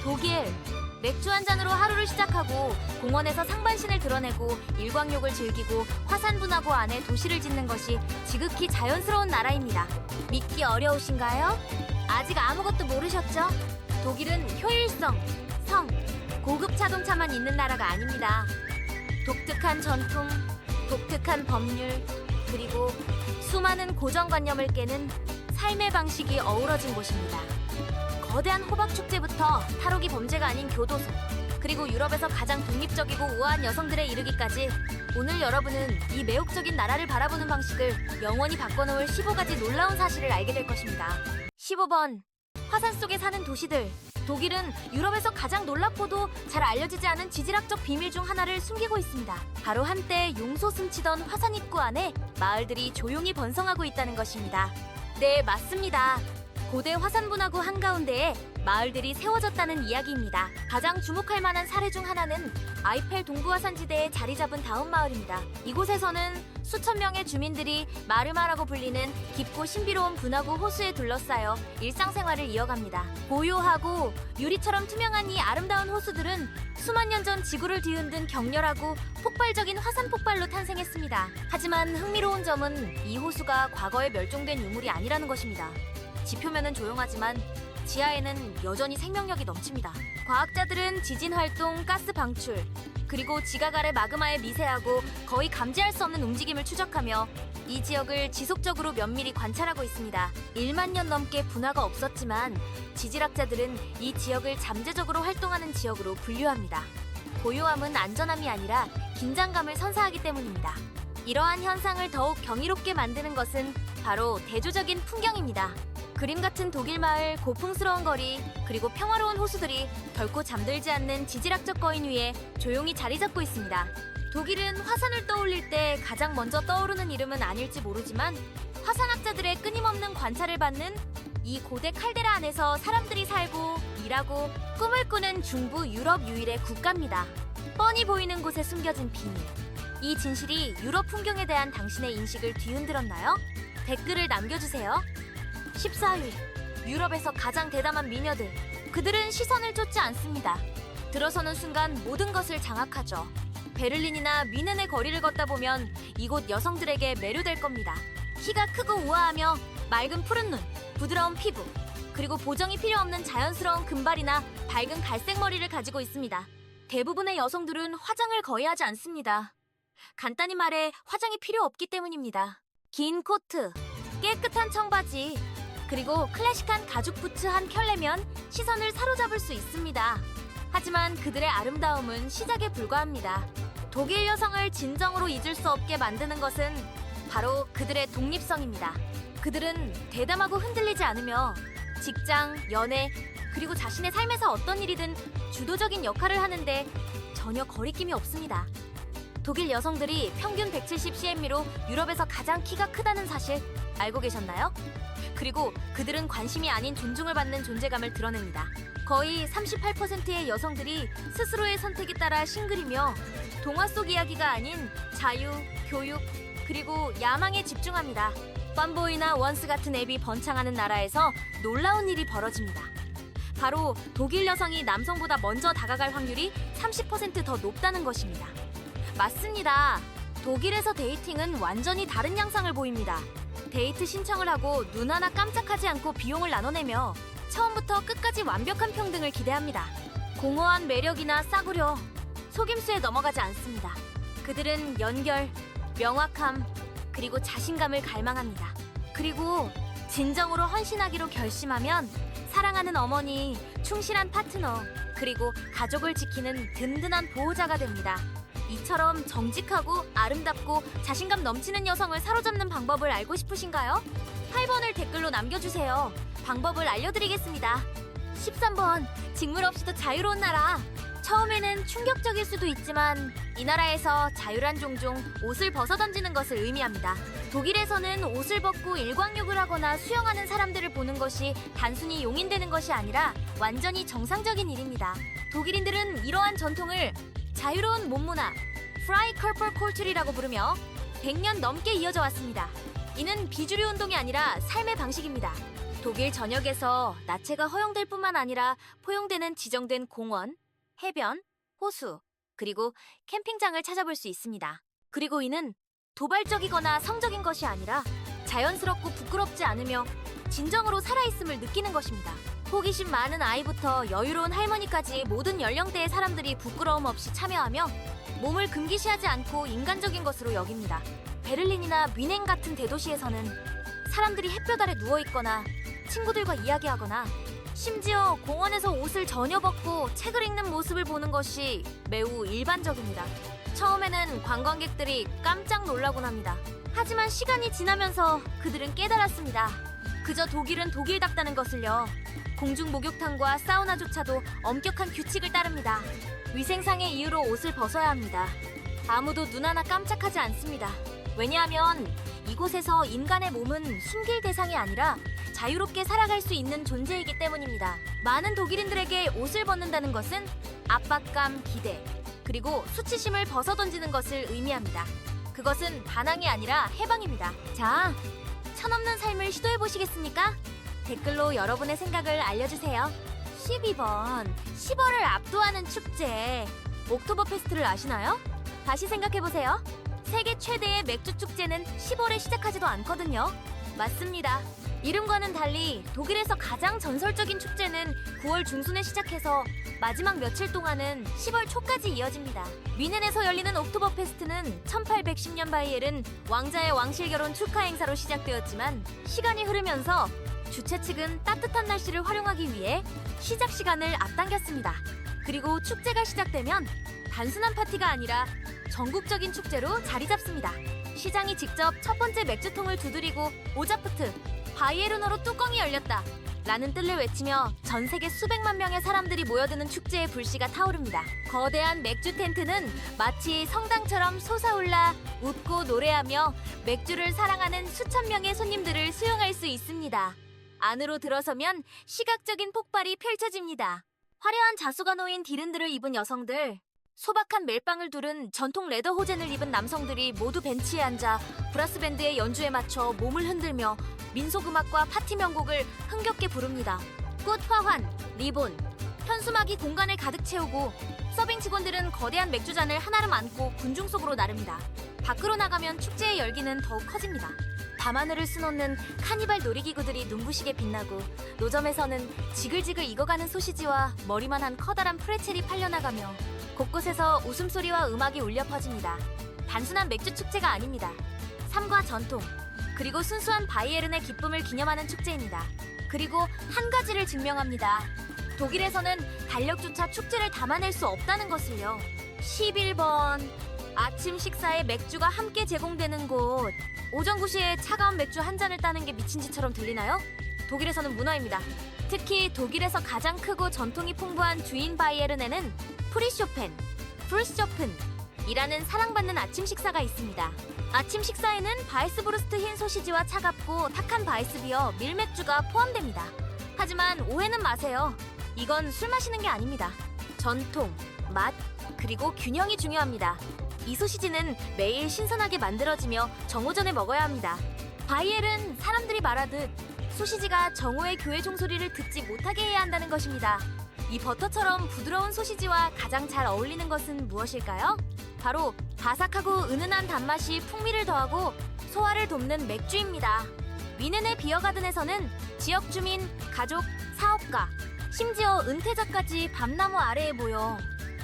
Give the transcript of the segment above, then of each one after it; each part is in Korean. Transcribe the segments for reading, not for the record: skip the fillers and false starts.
독일. 맥주 한 잔으로 하루를 시작하고 공원에서 상반신을 드러내고 일광욕을 즐기고 화산분화구 안에 도시를 짓는 것이 지극히 자연스러운 나라입니다. 믿기 어려우신가요? 아직 아무것도 모르셨죠? 독일은 효율성, 성, 고급 자동차만 있는 나라가 아닙니다. 독특한 전통, 독특한 법률, 그리고 수많은 고정관념을 깨는 삶의 방식이 어우러진 곳입니다. 거대한 호박축제부터 탈옥이 범죄가 아닌 교도소, 그리고 유럽에서 가장 독립적이고 우아한 여성들에 이르기까지 오늘 여러분은 이 매혹적인 나라를 바라보는 방식을 영원히 바꿔놓을 15가지 놀라운 사실을 알게 될 것입니다. 15번. 화산 속에 사는 도시들. 독일은 유럽에서 가장 놀랍고도 잘 알려지지 않은 지질학적 비밀 중 하나를 숨기고 있습니다. 바로 한때 용소 숨치던 화산 입구 안에 마을들이 조용히 번성하고 있다는 것입니다. 네, 맞습니다. 고대 화산분화구 한가운데에 마을들이 세워졌다는 이야기입니다. 가장 주목할 만한 사례 중 하나는 아이펠 동부화산지대에 자리 잡은 다운 마을입니다. 이곳에서는 수천 명의 주민들이 마르마라고 불리는 깊고 신비로운 분화구 호수에 둘러싸여 일상생활을 이어갑니다. 고요하고 유리처럼 투명한 이 아름다운 호수들은 수만 년 전 지구를 뒤흔든 격렬하고 폭발적인 화산 폭발로 탄생했습니다. 하지만 흥미로운 점은 이 호수가 과거에 멸종된 유물이 아니라는 것입니다. 지표면은 조용하지만 지하에는 여전히 생명력이 넘칩니다. 과학자들은 지진 활동, 가스 방출, 그리고 지각 아래 마그마의 미세하고 거의 감지할 수 없는 움직임을 추적하며 이 지역을 지속적으로 면밀히 관찰하고 있습니다. 1만 년 넘게 분화가 없었지만 지질학자들은 이 지역을 잠재적으로 활동하는 지역으로 분류합니다. 고요함은 안전함이 아니라 긴장감을 선사하기 때문입니다. 이러한 현상을 더욱 경이롭게 만드는 것은 바로 대조적인 풍경입니다. 그림 같은 독일 마을, 고풍스러운 거리, 그리고 평화로운 호수들이 결코 잠들지 않는 지질학적 거인 위에 조용히 자리 잡고 있습니다. 독일은 화산을 떠올릴 때 가장 먼저 떠오르는 이름은 아닐지 모르지만 화산학자들의 끊임없는 관찰을 받는 이 고대 칼데라 안에서 사람들이 살고 일하고 꿈을 꾸는 중부 유럽 유일의 국가입니다. 뻔히 보이는 곳에 숨겨진 비밀. 이 진실이 유럽 풍경에 대한 당신의 인식을 뒤흔들었나요? 댓글을 남겨주세요. 14위. 유럽에서 가장 대담한 미녀들. 그들은 시선을 쫓지 않습니다. 들어서는 순간 모든 것을 장악하죠. 베를린이나 뮌헨의 거리를 걷다 보면 이곳 여성들에게 매료될 겁니다. 키가 크고 우아하며 맑은 푸른 눈, 부드러운 피부, 그리고 보정이 필요 없는 자연스러운 금발이나 밝은 갈색 머리를 가지고 있습니다. 대부분의 여성들은 화장을 거의 하지 않습니다. 간단히 말해 화장이 필요 없기 때문입니다. 긴 코트, 깨끗한 청바지, 그리고 클래식한 가죽 부츠 한 켤레면 시선을 사로잡을 수 있습니다. 하지만 그들의 아름다움은 시작에 불과합니다. 독일 여성을 진정으로 잊을 수 없게 만드는 것은 바로 그들의 독립성입니다. 그들은 대담하고 흔들리지 않으며 직장, 연애, 그리고 자신의 삶에서 어떤 일이든 주도적인 역할을 하는데 전혀 거리낌이 없습니다. 독일 여성들이 평균 170cm로 유럽에서 가장 키가 크다는 사실 알고 계셨나요? 그리고 그들은 관심이 아닌 존중을 받는 존재감을 드러냅니다. 거의 38%의 여성들이 스스로의 선택에 따라 싱글이며 동화 속 이야기가 아닌 자유, 교육, 그리고 야망에 집중합니다. 펀보이나 원스 같은 앱이 번창하는 나라에서 놀라운 일이 벌어집니다. 바로 독일 여성이 남성보다 먼저 다가갈 확률이 30% 더 높다는 것입니다. 맞습니다. 독일에서 데이팅은 완전히 다른 양상을 보입니다. 데이트 신청을 하고 눈 하나 깜짝하지 않고 비용을 나눠내며 처음부터 끝까지 완벽한 평등을 기대합니다. 공허한 매력이나 싸구려, 속임수에 넘어가지 않습니다. 그들은 연결, 명확함, 그리고 자신감을 갈망합니다. 그리고 진정으로 헌신하기로 결심하면 사랑하는 어머니, 충실한 파트너, 그리고 가족을 지키는 든든한 보호자가 됩니다. 이처럼 정직하고 아름답고 자신감 넘치는 여성을 사로잡는 방법을 알고 싶으신가요? 8번을 댓글로 남겨주세요. 방법을 알려드리겠습니다. 13번, 직물 없이도 자유로운 나라. 처음에는 충격적일 수도 있지만 이 나라에서 자유란 종종 옷을 벗어던지는 것을 의미합니다. 독일에서는 옷을 벗고 일광욕을 하거나 수영하는 사람들을 보는 것이 단순히 용인되는 것이 아니라 완전히 정상적인 일입니다. 독일인들은 이러한 전통을 자유로운 몸문화, 프라이 커플 콜처리라고 부르며 100년 넘게 이어져 왔습니다. 이는 비주류 운동이 아니라 삶의 방식입니다. 독일 전역에서 나체가 허용될 뿐만 아니라 포용되는 지정된 공원, 해변, 호수, 그리고 캠핑장을 찾아볼 수 있습니다. 그리고 이는 도발적이거나 성적인 것이 아니라 자연스럽고 부끄럽지 않으며 진정으로 살아있음을 느끼는 것입니다. 호기심 많은 아이부터 여유로운 할머니까지 모든 연령대의 사람들이 부끄러움 없이 참여하며 몸을 금기시하지 않고 인간적인 것으로 여깁니다. 베를린이나 뮌헨 같은 대도시에서는 사람들이 햇볕 아래 누워있거나 친구들과 이야기하거나 심지어 공원에서 옷을 전혀 벗고 책을 읽는 모습을 보는 것이 매우 일반적입니다. 처음에는 관광객들이 깜짝 놀라곤 합니다. 하지만 시간이 지나면서 그들은 깨달았습니다. 그저 독일은 독일답다는 것을요. 공중 목욕탕과 사우나조차도 엄격한 규칙을 따릅니다. 위생상의 이유로 옷을 벗어야 합니다. 아무도 눈 하나 깜짝하지 않습니다. 왜냐하면 이곳에서 인간의 몸은 숨길 대상이 아니라 자유롭게 살아갈 수 있는 존재이기 때문입니다. 많은 독일인들에게 옷을 벗는다는 것은 압박감, 기대, 그리고 수치심을 벗어던지는 것을 의미합니다. 그것은 반항이 아니라 해방입니다. 자, 천없는 삶을 시도해보시겠습니까? 댓글로 여러분의 생각을 알려주세요. 12번, 10월을 압도하는 축제. 옥토버 페스트를 아시나요? 다시 생각해보세요. 세계 최대의 맥주 축제는 10월에 시작하지도 않거든요. 맞습니다. 이름과는 달리 독일에서 가장 전설적인 축제는 9월 중순에 시작해서 마지막 며칠 동안은 10월 초까지 이어집니다. 뮌헨에서 열리는 옥토버 페스트는 1810년 바이에른 왕자의 왕실 결혼 축하 행사로 시작되었지만 시간이 흐르면서 주최 측은 따뜻한 날씨를 활용하기 위해 시작 시간을 앞당겼습니다. 그리고 축제가 시작되면 단순한 파티가 아니라 전국적인 축제로 자리 잡습니다. 시장이 직접 첫 번째 맥주통을 두드리고 오자프트, 바이에른어로 뚜껑이 열렸다 라는 뜻을 외치며 전 세계 수백만 명의 사람들이 모여드는 축제의 불씨가 타오릅니다. 거대한 맥주 텐트는 마치 성당처럼 솟아올라 웃고 노래하며 맥주를 사랑하는 수천 명의 손님들을 수용할 수 있습니다. 안으로 들어서면 시각적인 폭발이 펼쳐집니다. 화려한 자수가 놓인 디른들을 입은 여성들, 소박한 멜빵을 두른 전통 레더 호젠을 입은 남성들이 모두 벤치에 앉아 브라스 밴드의 연주에 맞춰 몸을 흔들며 민속음악과 파티 명곡을 흥겹게 부릅니다. 꽃, 화환, 리본, 현수막이 공간을 가득 채우고 서빙 직원들은 거대한 맥주잔을 한아름 안고 군중 속으로 나릅니다. 밖으로 나가면 축제의 열기는 더욱 커집니다. 밤하늘을 수놓는 카니발 놀이기구들이 눈부시게 빛나고 노점에서는 지글지글 익어가는 소시지와 머리만한 커다란 프레첼이 팔려나가며 곳곳에서 웃음소리와 음악이 울려 퍼집니다. 단순한 맥주 축제가 아닙니다. 삶과 전통, 그리고 순수한 바이에른의 기쁨을 기념하는 축제입니다. 그리고 한 가지를 증명합니다. 독일에서는 달력조차 축제를 담아낼 수 없다는 것을요. 11번, 아침 식사에 맥주가 함께 제공되는 곳. 오전 9시에 차가운 맥주 한 잔을 따는 게 미친 짓처럼 들리나요? 독일에서는 문화입니다. 특히 독일에서 가장 크고 전통이 풍부한 주인 바이에른에는 프리쇼펜, 프루스쇼픈이라는 사랑받는 아침 식사가 있습니다. 아침 식사에는 바이스브루스트 흰 소시지와 차갑고 탁한 바이스비어, 밀맥주가 포함됩니다. 하지만 오해는 마세요. 이건 술 마시는 게 아닙니다. 전통, 맛, 그리고 균형이 중요합니다. 이 소시지는 매일 신선하게 만들어지며 정오전에 먹어야 합니다. 바이에른 사람들이 말하듯 소시지가 정오의 교회 종소리를 듣지 못하게 해야 한다는 것입니다. 이 버터처럼 부드러운 소시지와 가장 잘 어울리는 것은 무엇일까요? 바로 바삭하고 은은한 단맛이 풍미를 더하고 소화를 돕는 맥주입니다. 뮌헨의 비어가든에서는 지역 주민, 가족, 사업가, 심지어 은퇴자까지 밤나무 아래에 모여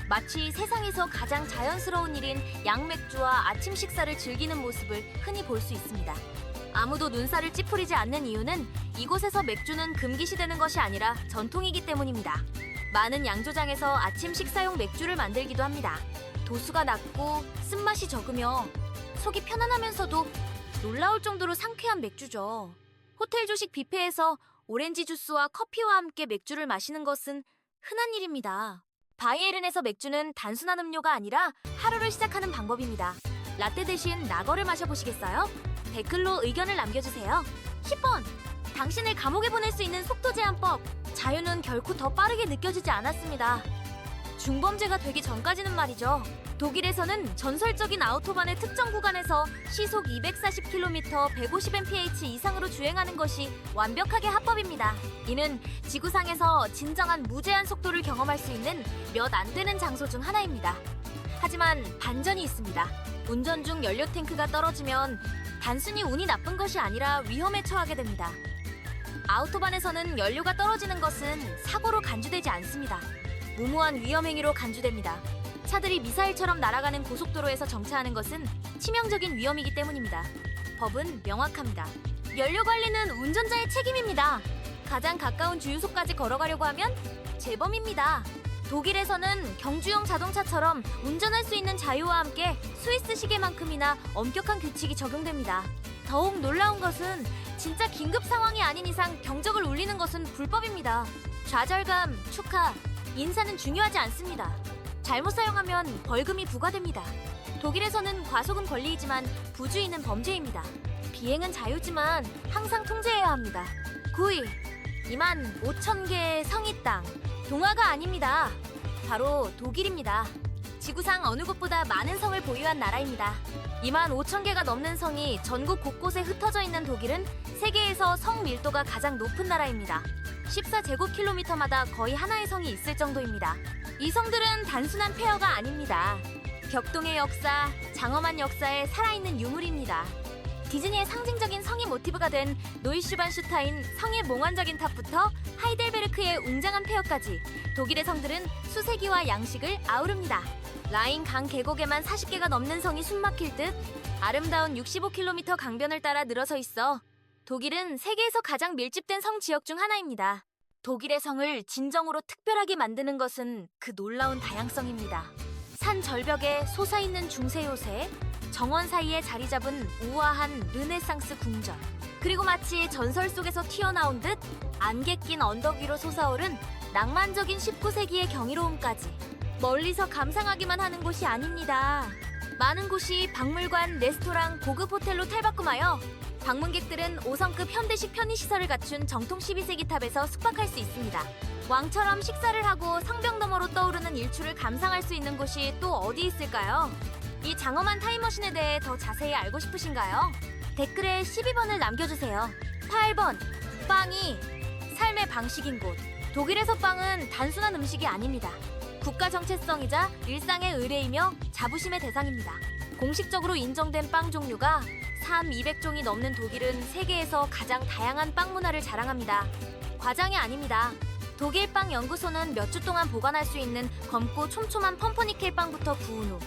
마치 세상에서 가장 자연스러운 일인 양맥주와 아침 식사를 즐기는 모습을 흔히 볼 수 있습니다. 아무도 눈살을 찌푸리지 않는 이유는 이곳에서 맥주는 금기시되는 것이 아니라 전통이기 때문입니다. 많은 양조장에서 아침 식사용 맥주를 만들기도 합니다. 도수가 낮고 쓴맛이 적으며 속이 편안하면서도 놀라울 정도로 상쾌한 맥주죠. 호텔 조식 뷔페에서 오렌지 주스와 커피와 함께 맥주를 마시는 것은 흔한 일입니다. 바이에른에서 맥주는 단순한 음료가 아니라 하루를 시작하는 방법입니다. 라떼 대신 라거를 마셔보시겠어요? 댓글로 의견을 남겨주세요. 10번! 당신을 감옥에 보낼 수 있는 속도 제한법. 자유는 결코 더 빠르게 느껴지지 않았습니다. 중범죄가 되기 전까지는 말이죠. 독일에서는 전설적인 아우토반의 특정 구간에서 시속 240km, 150mph 이상으로 주행하는 것이 완벽하게 합법입니다. 이는 지구상에서 진정한 무제한 속도를 경험할 수 있는 몇 안 되는 장소 중 하나입니다. 하지만 반전이 있습니다. 운전 중 연료 탱크가 떨어지면 단순히 운이 나쁜 것이 아니라 위험에 처하게 됩니다. 아우토반에서는 연료가 떨어지는 것은 사고로 간주되지 않습니다. 무모한 위험행위로 간주됩니다. 차들이 미사일처럼 날아가는 고속도로에서 정차하는 것은 치명적인 위험이기 때문입니다. 법은 명확합니다. 연료 관리는 운전자의 책임입니다. 가장 가까운 주유소까지 걸어가려고 하면 재범입니다. 독일에서는 경주용 자동차처럼 운전할 수 있는 자유와 함께 스위스 시계만큼이나 엄격한 규칙이 적용됩니다. 더욱 놀라운 것은 진짜 긴급 상황이 아닌 이상 경적을 울리는 것은 불법입니다. 좌절감, 축하, 인사는 중요하지 않습니다. 잘못 사용하면 벌금이 부과됩니다. 독일에서는 과속은 권리이지만 부주의는 범죄입니다. 비행은 자유지만 항상 통제해야 합니다. 9위, 25,000개의 성이 땅. 동화가 아닙니다. 바로 독일입니다. 지구상 어느 곳보다 많은 성을 보유한 나라입니다. 25,000개가 넘는 성이 전국 곳곳에 흩어져 있는 독일은 세계에서 성 밀도가 가장 높은 나라입니다. 14제곱킬로미터마다 거의 하나의 성이 있을 정도입니다. 이 성들은 단순한 폐허가 아닙니다. 격동의 역사, 장엄한 역사에 살아있는 유물입니다. 디즈니의 상징적인 성이 모티브가 된 노이슈반슈타인 성의 몽환적인 탑부터 하이델베르크의 웅장한 폐허까지 독일의 성들은 수세기와 양식을 아우릅니다. 라인 강 계곡에만 40개가 넘는 성이 숨막힐 듯 아름다운 65km 강변을 따라 늘어서 있어 독일은 세계에서 가장 밀집된 성 지역 중 하나입니다. 독일의 성을 진정으로 특별하게 만드는 것은 그 놀라운 다양성입니다. 산 절벽에 솟아있는 중세 요새, 정원 사이에 자리 잡은 우아한 르네상스 궁전, 그리고 마치 전설 속에서 튀어나온 듯 안개 낀 언덕 위로 솟아오른 낭만적인 19세기의 경이로움까지 멀리서 감상하기만 하는 곳이 아닙니다. 많은 곳이 박물관, 레스토랑, 고급 호텔로 탈바꿈하여 방문객들은 5성급 현대식 편의시설을 갖춘 정통 12세기 탑에서 숙박할 수 있습니다. 왕처럼 식사를 하고 성벽 너머로 떠오르는 일출을 감상할 수 있는 곳이 또 어디 있을까요? 이 장엄한 타임머신에 대해 더 자세히 알고 싶으신가요? 댓글에 12번을 남겨주세요. 8번, 빵이 삶의 방식인 곳. 독일에서 빵은 단순한 음식이 아닙니다. 국가 정체성이자 일상의 의뢰이며 자부심의 대상입니다. 공식적으로 인정된 빵 종류가 200종이 넘는 독일은 세계에서 가장 다양한 빵 문화를 자랑합니다. 과장이 아닙니다. 독일 빵 연구소는 몇 주 동안 보관할 수 있는 검고 촘촘한 펌퍼니켈 빵부터 구운 후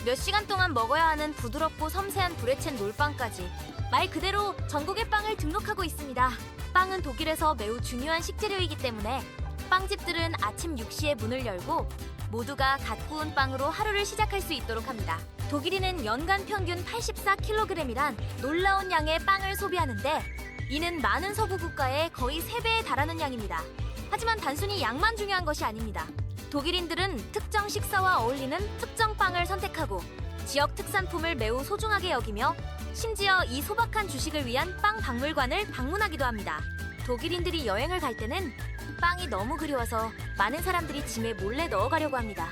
몇 시간 동안 먹어야 하는 부드럽고 섬세한 브레첸 롤빵까지 말 그대로 전국의 빵을 등록하고 있습니다. 빵은 독일에서 매우 중요한 식재료이기 때문에 빵집들은 아침 6시에 문을 열고 모두가 갓 구운 빵으로 하루를 시작할 수 있도록 합니다. 독일인은 연간 평균 84kg이란 놀라운 양의 빵을 소비하는데 이는 많은 서구 국가의 거의 3배에 달하는 양입니다. 하지만 단순히 양만 중요한 것이 아닙니다. 독일인들은 특정 식사와 어울리는 특정 빵을 선택하고 지역 특산품을 매우 소중하게 여기며 심지어 이 소박한 주식을 위한 빵 박물관을 방문하기도 합니다. 독일인들이 여행을 갈 때는 빵이 너무 그리워서 많은 사람들이 짐에 몰래 넣어가려고 합니다.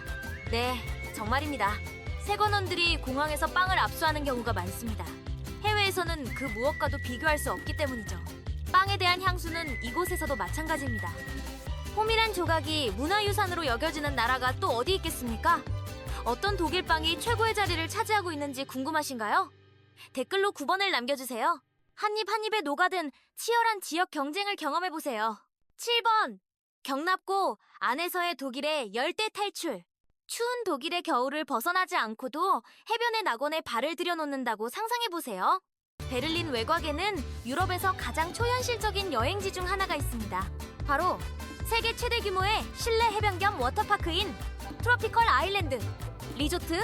네, 정말입니다. 세관원들이 공항에서 빵을 압수하는 경우가 많습니다. 해외에서는 그 무엇과도 비교할 수 없기 때문이죠. 빵에 대한 향수는 이곳에서도 마찬가지입니다. 호밀한 조각이 문화유산으로 여겨지는 나라가 또 어디 있겠습니까? 어떤 독일 빵이 최고의 자리를 차지하고 있는지 궁금하신가요? 댓글로 9번을 남겨주세요. 한 입 한 입에 녹아든 치열한 지역 경쟁을 경험해보세요. 7번! 경납고 안에서의 독일의 열대 탈출. 추운 독일의 겨울을 벗어나지 않고도 해변의 낙원에 발을 들여놓는다고 상상해보세요. 베를린 외곽에는 유럽에서 가장 초현실적인 여행지 중 하나가 있습니다. 바로 세계 최대 규모의 실내 해변 겸 워터파크인 트로피컬 아일랜드 리조트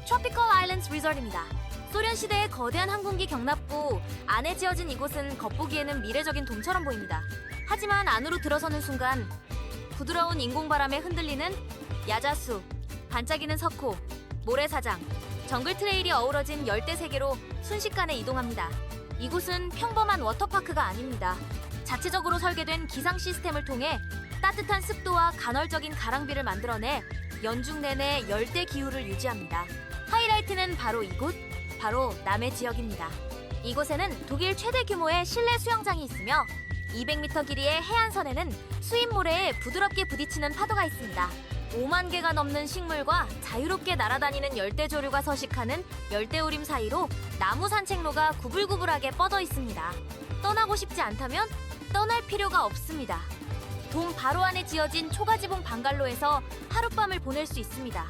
트로피컬 아일랜드 리조트입니다. 소련 시대의 거대한 항공기 경납고 안에 지어진 이곳은 겉보기에는 미래적인 돔처럼 보입니다. 하지만 안으로 들어서는 순간 부드러운 인공바람에 흔들리는 야자수, 반짝이는 석호, 모래사장, 정글 트레일이 어우러진 열대 세계로 순식간에 이동합니다. 이곳은 평범한 워터파크가 아닙니다. 자체적으로 설계된 기상 시스템을 통해 따뜻한 습도와 간헐적인 가랑비를 만들어내 연중 내내 열대 기후를 유지합니다. 하이라이트는 바로 이곳, 바로 남해 지역입니다. 이곳에는 독일 최대 규모의 실내 수영장이 있으며 200m 길이의 해안선에는 수입 모래에 부드럽게 부딪히는 파도가 있습니다. 5만 개가 넘는 식물과 자유롭게 날아다니는 열대조류가 서식하는 열대우림 사이로 나무 산책로가 구불구불하게 뻗어 있습니다. 떠나고 싶지 않다면 떠날 필요가 없습니다. 돔 바로 안에 지어진 초가지붕 방갈로에서 하룻밤을 보낼 수 있습니다.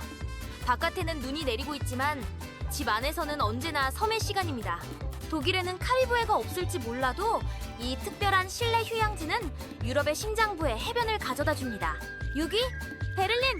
바깥에는 눈이 내리고 있지만 집 안에서는 언제나 섬의 시간입니다. 독일에는 카리브해가 없을지 몰라도 이 특별한 실내 휴양지는 유럽의 심장부에 해변을 가져다 줍니다. 6위 베를린!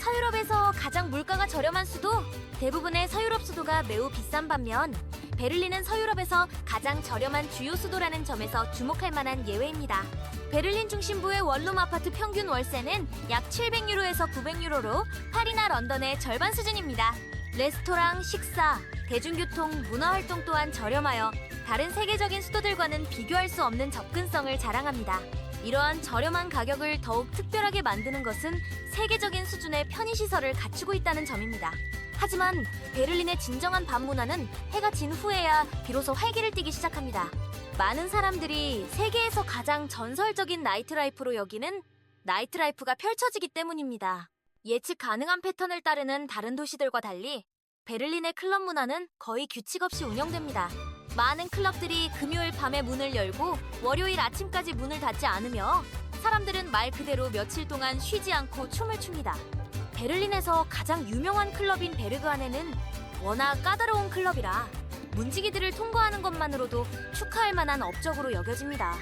서유럽에서 가장 물가가 저렴한 수도. 대부분의 서유럽 수도가 매우 비싼 반면 베를린은 서유럽에서 가장 저렴한 주요 수도라는 점에서 주목할 만한 예외입니다. 베를린 중심부의 원룸 아파트 평균 월세는 약 700유로에서 900유로로 파리나 런던의 절반 수준입니다. 레스토랑, 식사, 대중교통, 문화활동 또한 저렴하여 다른 세계적인 수도들과는 비교할 수 없는 접근성을 자랑합니다. 이러한 저렴한 가격을 더욱 특별하게 만드는 것은 세계적인 수준의 편의시설을 갖추고 있다는 점입니다. 하지만 베를린의 진정한 밤문화는 해가 진 후에야 비로소 활기를 띠기 시작합니다. 많은 사람들이 세계에서 가장 전설적인 나이트라이프로 여기는 나이트라이프가 펼쳐지기 때문입니다. 예측 가능한 패턴을 따르는 다른 도시들과 달리 베를린의 클럽 문화는 거의 규칙 없이 운영됩니다. 많은 클럽들이 금요일 밤에 문을 열고 월요일 아침까지 문을 닫지 않으며 사람들은 말 그대로 며칠 동안 쉬지 않고 춤을 춥니다. 베를린에서 가장 유명한 클럽인 베르그안에는 워낙 까다로운 클럽이라 문지기들을 통과하는 것만으로도 축하할 만한 업적으로 여겨집니다.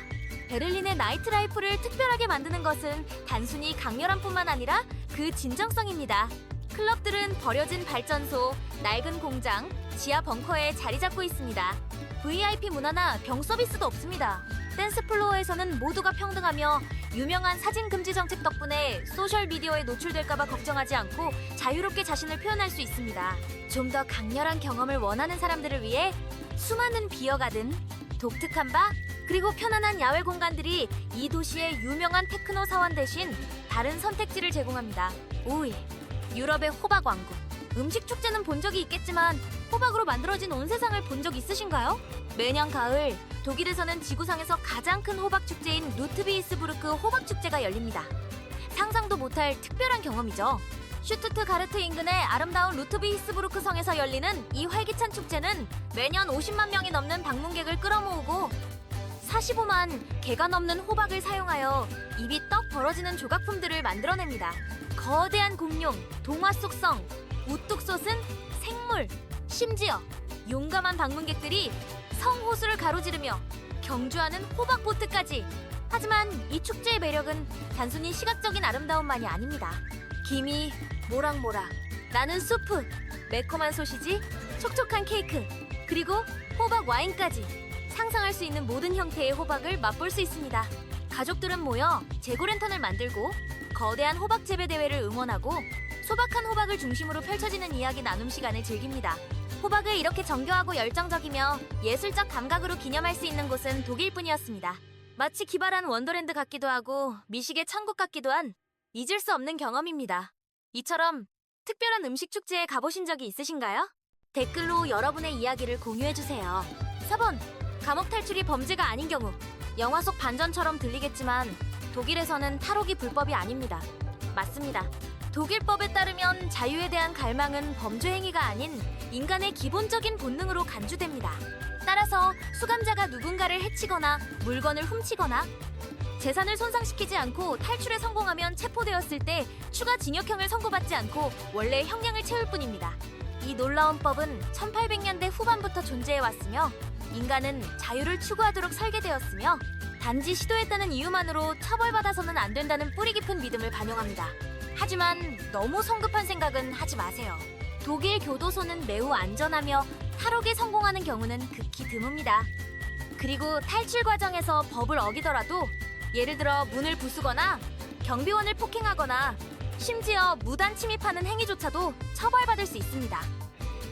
베를린의 나이트라이프를 특별하게 만드는 것은 단순히 강렬함뿐만 아니라 그 진정성입니다. 클럽들은 버려진 발전소, 낡은 공장, 지하 벙커에 자리 잡고 있습니다. VIP 문화나 병 서비스도 없습니다. 댄스 플로어에서는 모두가 평등하며 유명한 사진 금지 정책 덕분에 소셜미디어에 노출될까봐 걱정하지 않고 자유롭게 자신을 표현할 수 있습니다. 좀 더 강렬한 경험을 원하는 사람들을 위해 수많은 비어가든, 독특한 바, 그리고 편안한 야외 공간들이 이 도시의 유명한 테크노 사원 대신 다른 선택지를 제공합니다. 5위, 유럽의 호박 왕국. 음식 축제는 본 적이 있겠지만 호박으로 만들어진 온 세상을 본 적 있으신가요? 매년 가을 독일에서는 지구상에서 가장 큰 호박 축제인 루트비히스부르크 호박 축제가 열립니다. 상상도 못할 특별한 경험이죠. 슈투트가르트 인근의 아름다운 루트비히스부르크 성에서 열리는 이 활기찬 축제는 매년 50만 명이 넘는 방문객을 끌어모으고 45만 개가 넘는 호박을 사용하여 입이 떡 벌어지는 조각품들을 만들어냅니다. 거대한 공룡, 동화 속 성, 우뚝 솟은 생물, 심지어 용감한 방문객들이 성호수를 가로지르며 경주하는 호박보트까지. 하지만 이 축제의 매력은 단순히 시각적인 아름다움만이 아닙니다. 김이 모락모락 나는 수프, 매콤한 소시지, 촉촉한 케이크, 그리고 호박 와인까지 상상할 수 있는 모든 형태의 호박을 맛볼 수 있습니다. 가족들은 모여 재고랜턴을 만들고 거대한 호박 재배 대회를 응원하고 소박한 호박을 중심으로 펼쳐지는 이야기 나눔 시간을 즐깁니다. 호박을 이렇게 정교하고 열정적이며 예술적 감각으로 기념할 수 있는 곳은 독일뿐이었습니다. 마치 기발한 원더랜드 같기도 하고 미식의 천국 같기도 한 잊을 수 없는 경험입니다. 이처럼 특별한 음식 축제에 가보신 적이 있으신가요? 댓글로 여러분의 이야기를 공유해주세요. 4번, 감옥 탈출이 범죄가 아닌 경우. 영화 속 반전처럼 들리겠지만 독일에서는 탈옥이 불법이 아닙니다. 맞습니다. 독일법에 따르면 자유에 대한 갈망은 범죄 행위가 아닌 인간의 기본적인 본능으로 간주됩니다. 따라서 수감자가 누군가를 해치거나 물건을 훔치거나 재산을 손상시키지 않고 탈출에 성공하면 체포되었을 때 추가 징역형을 선고받지 않고 원래 형량을 채울 뿐입니다. 이 놀라운 법은 1800년대 후반부터 존재해왔으며 인간은 자유를 추구하도록 설계되었으며 단지 시도했다는 이유만으로 처벌받아서는 안 된다는 뿌리 깊은 믿음을 반영합니다. 하지만 너무 성급한 생각은 하지 마세요. 독일 교도소는 매우 안전하며 탈옥에 성공하는 경우는 극히 드뭅니다. 그리고 탈출 과정에서 법을 어기더라도 예를 들어 문을 부수거나 경비원을 폭행하거나 심지어 무단 침입하는 행위조차도 처벌받을 수 있습니다.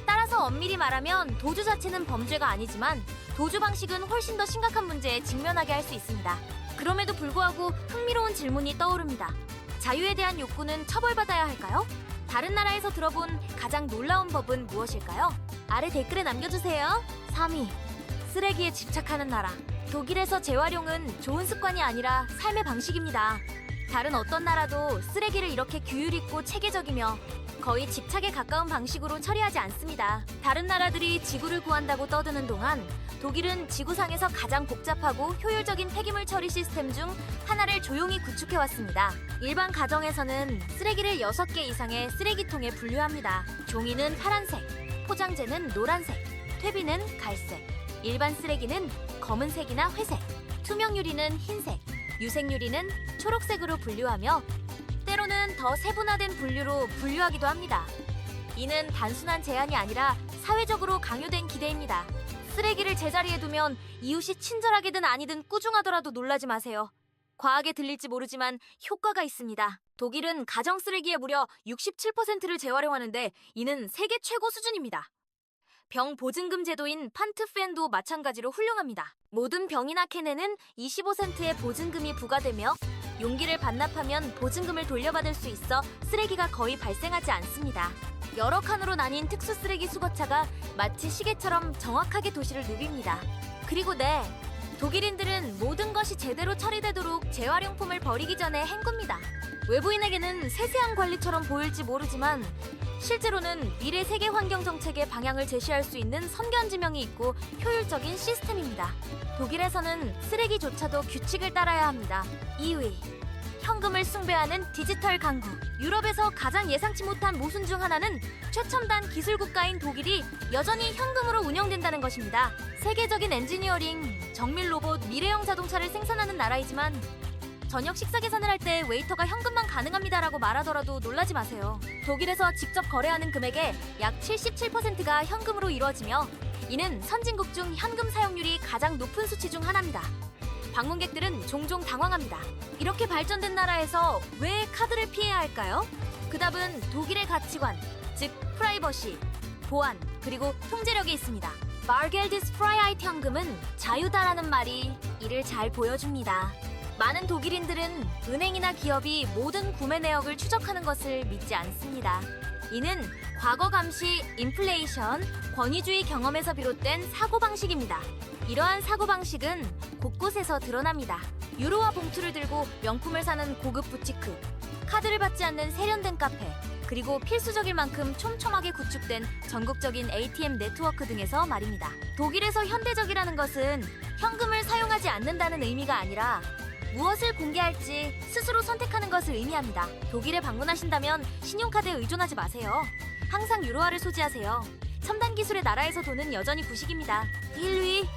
따라서 엄밀히 말하면 도주 자체는 범죄가 아니지만 도주 방식은 훨씬 더 심각한 문제에 직면하게 할 수 있습니다. 그럼에도 불구하고 흥미로운 질문이 떠오릅니다. 자유에 대한 욕구는 처벌받아야 할까요? 다른 나라에서 들어본 가장 놀라운 법은 무엇일까요? 아래 댓글에 남겨주세요. 3위. 쓰레기에 집착하는 나라. 독일에서 재활용은 좋은 습관이 아니라 삶의 방식입니다. 다른 어떤 나라도 쓰레기를 이렇게 규율 있고 체계적이며 거의 집착에 가까운 방식으로 처리하지 않습니다. 다른 나라들이 지구를 구한다고 떠드는 동안 독일은 지구상에서 가장 복잡하고 효율적인 폐기물 처리 시스템 중 하나를 조용히 구축해왔습니다. 일반 가정에서는 쓰레기를 6개 이상의 쓰레기통에 분류합니다. 종이는 파란색, 포장재는 노란색, 퇴비는 갈색, 일반 쓰레기는 검은색이나 회색, 투명 유리는 흰색, 유색 유리는 초록색으로 분류하며 때로는 더 세분화된 분류로 분류하기도 합니다. 이는 단순한 제한이 아니라 사회적으로 강요된 기대입니다. 쓰레기를 제자리에 두면 이웃이 친절하게든 아니든 꾸중하더라도 놀라지 마세요. 과하게 들릴지 모르지만 효과가 있습니다. 독일은 가정 쓰레기의 무려 67%를 재활용하는데 이는 세계 최고 수준입니다. 병 보증금 제도인 판트펜도 마찬가지로 훌륭합니다. 모든 병이나 캔에는 25센트의 보증금이 부과되며 용기를 반납하면 보증금을 돌려받을 수 있어 쓰레기가 거의 발생하지 않습니다. 여러 칸으로 나뉜 특수 쓰레기 수거차가 마치 시계처럼 정확하게 도시를 누빕니다. 그리고 독일인들은 모든 것이 제대로 처리되도록 재활용품을 버리기 전에 헹굽니다. 외부인에게는 세세한 관리처럼 보일지 모르지만 실제로는 미래 세계 환경 정책의 방향을 제시할 수 있는 선견 지명이 있고 효율적인 시스템입니다. 독일에서는 쓰레기조차도 규칙을 따라야 합니다. 2위. 현금을 숭배하는 디지털 강국. 유럽에서 가장 예상치 못한 모순 중 하나는 최첨단 기술 국가인 독일이 여전히 현금으로 운영된다는 것입니다. 세계적인 엔지니어링, 정밀 로봇, 미래형 자동차를 생산하는 나라이지만 저녁 식사 계산을 할 때 웨이터가 현금만 가능합니다라고 말하더라도 놀라지 마세요. 독일에서 직접 거래하는 금액의 약 77%가 현금으로 이루어지며 이는 선진국 중 현금 사용률이 가장 높은 수치 중 하나입니다. 방문객들은 종종 당황합니다. 이렇게 발전된 나라에서 왜 카드를 피해야 할까요? 그 답은 독일의 가치관, 즉 프라이버시, 보안, 그리고 통제력에 있습니다. 바르겔디스 프라이하이트 현금은 자유다라는 말이 이를 잘 보여줍니다. 많은 독일인들은 은행이나 기업이 모든 구매 내역을 추적하는 것을 믿지 않습니다. 이는 과거 감시, 인플레이션, 권위주의 경험에서 비롯된 사고방식입니다. 이러한 사고방식은 곳곳에서 드러납니다. 유로와 봉투를 들고 명품을 사는 고급 부티크, 카드를 받지 않는 세련된 카페, 그리고 필수적일 만큼 촘촘하게 구축된 전국적인 ATM 네트워크 등에서 말입니다. 독일에서 현대적이라는 것은 현금을 사용하지 않는다는 의미가 아니라 무엇을 공개할지 스스로 선택하는 것을 의미합니다. 독일에 방문하신다면 신용카드에 의존하지 마세요. 항상 유로화를 소지하세요. 첨단 기술의 나라에서 돈은 여전히 부식입니다. 1위.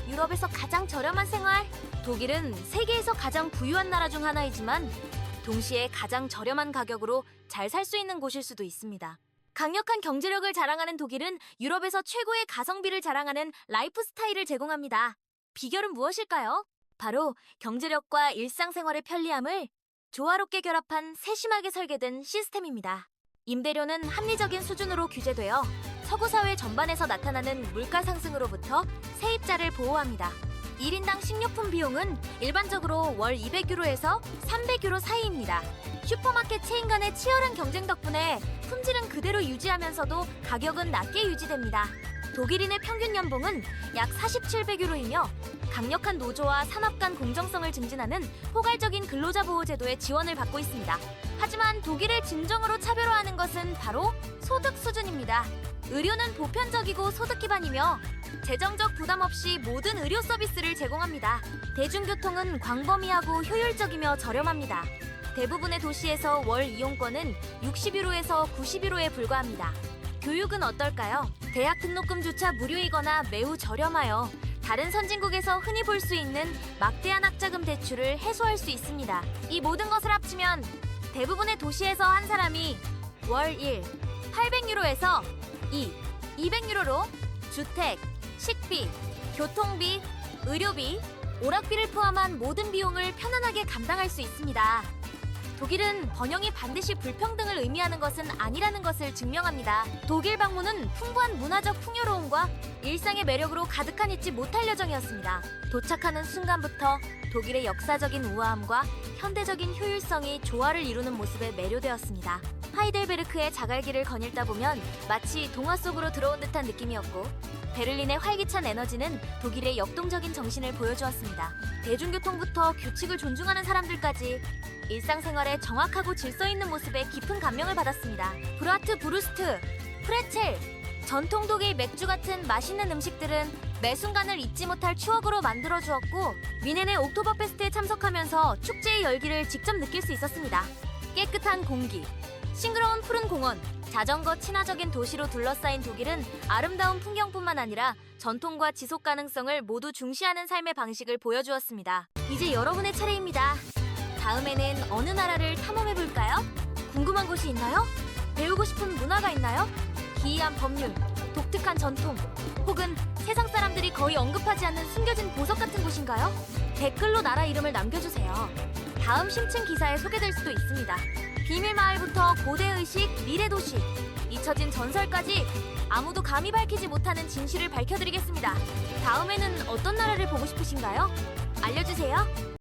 유럽에서 가장 저렴한 생활. 독일은 세계에서 가장 부유한 나라 중 하나이지만 동시에 가장 저렴한 가격으로 잘 살 수 있는 곳일 수도 있습니다. 강력한 경제력을 자랑하는 독일은 유럽에서 최고의 가성비를 자랑하는 라이프 스타일을 제공합니다. 비결은 무엇일까요? 바로 경제력과 일상생활의 편리함을 조화롭게 결합한 세심하게 설계된 시스템입니다. 임대료는 합리적인 수준으로 규제되어 서구 사회 전반에서 나타나는 물가 상승으로부터 세입자를 보호합니다. 1인당 식료품 비용은 일반적으로 월 200유로에서 300유로 사이입니다. 슈퍼마켓 체인 간의 치열한 경쟁 덕분에 품질은 그대로 유지하면서도 가격은 낮게 유지됩니다. 독일인의 평균 연봉은 약 4,700유로이며 강력한 노조와 산업 간 공정성을 증진하는 포괄적인 근로자 보호 제도의 지원을 받고 있습니다. 하지만 독일을 진정으로 차별화하는 것은 바로 소득 수준입니다. 의료는 보편적이고 소득 기반이며 재정적 부담 없이 모든 의료 서비스를 제공합니다. 대중교통은 광범위하고 효율적이며 저렴합니다. 대부분의 도시에서 월 이용권은 60유로에서 90유로에 불과합니다. 교육은 어떨까요? 대학 등록금조차 무료이거나 매우 저렴하여 다른 선진국에서 흔히 볼 수 있는 막대한 학자금 대출을 해소할 수 있습니다. 이 모든 것을 합치면 대부분의 도시에서 한 사람이 월 1, 800유로에서 2, 200유로로 주택, 식비, 교통비, 의료비, 오락비를 포함한 모든 비용을 편안하게 감당할 수 있습니다. 독일은 번영이 반드시 불평등을 의미하는 것은 아니라는 것을 증명합니다. 독일 방문은 풍부한 문화적 풍요로움과 일상의 매력으로 가득한 잊지 못할 여정이었습니다. 도착하는 순간부터 독일의 역사적인 우아함과 현대적인 효율성이 조화를 이루는 모습에 매료되었습니다. 하이델베르크의 자갈길을 거닐다 보면 마치 동화 속으로 들어온 듯한 느낌이었고, 베를린의 활기찬 에너지는 독일의 역동적인 정신을 보여주었습니다. 대중교통부터 규칙을 존중하는 사람들까지 일상생활에 정확하고 질서 있는 모습에 깊은 감명을 받았습니다. 브라트 브루스트, 프레첼, 전통 독일 맥주 같은 맛있는 음식들은 매 순간을 잊지 못할 추억으로 만들어주었고, 뮌헨의 옥토버 페스트에 참석하면서 축제의 열기를 직접 느낄 수 있었습니다. 깨끗한 공기, 싱그러운 푸른 공원, 자전거 친화적인 도시로 둘러싸인 독일은 아름다운 풍경뿐만 아니라 전통과 지속 가능성을 모두 중시하는 삶의 방식을 보여주었습니다. 이제 여러분의 차례입니다. 다음에는 어느 나라를 탐험해볼까요? 궁금한 곳이 있나요? 배우고 싶은 문화가 있나요? 기이한 법률, 독특한 전통, 혹은 세상 사람들이 거의 언급하지 않는 숨겨진 보석 같은 곳인가요? 댓글로 나라 이름을 남겨주세요. 다음 심층 기사에 소개될 수도 있습니다. 비밀마을부터 고대의식, 미래도시, 잊혀진 전설까지 아무도 감히 밝히지 못하는 진실을 밝혀드리겠습니다. 다음에는 어떤 나라를 보고 싶으신가요? 알려주세요.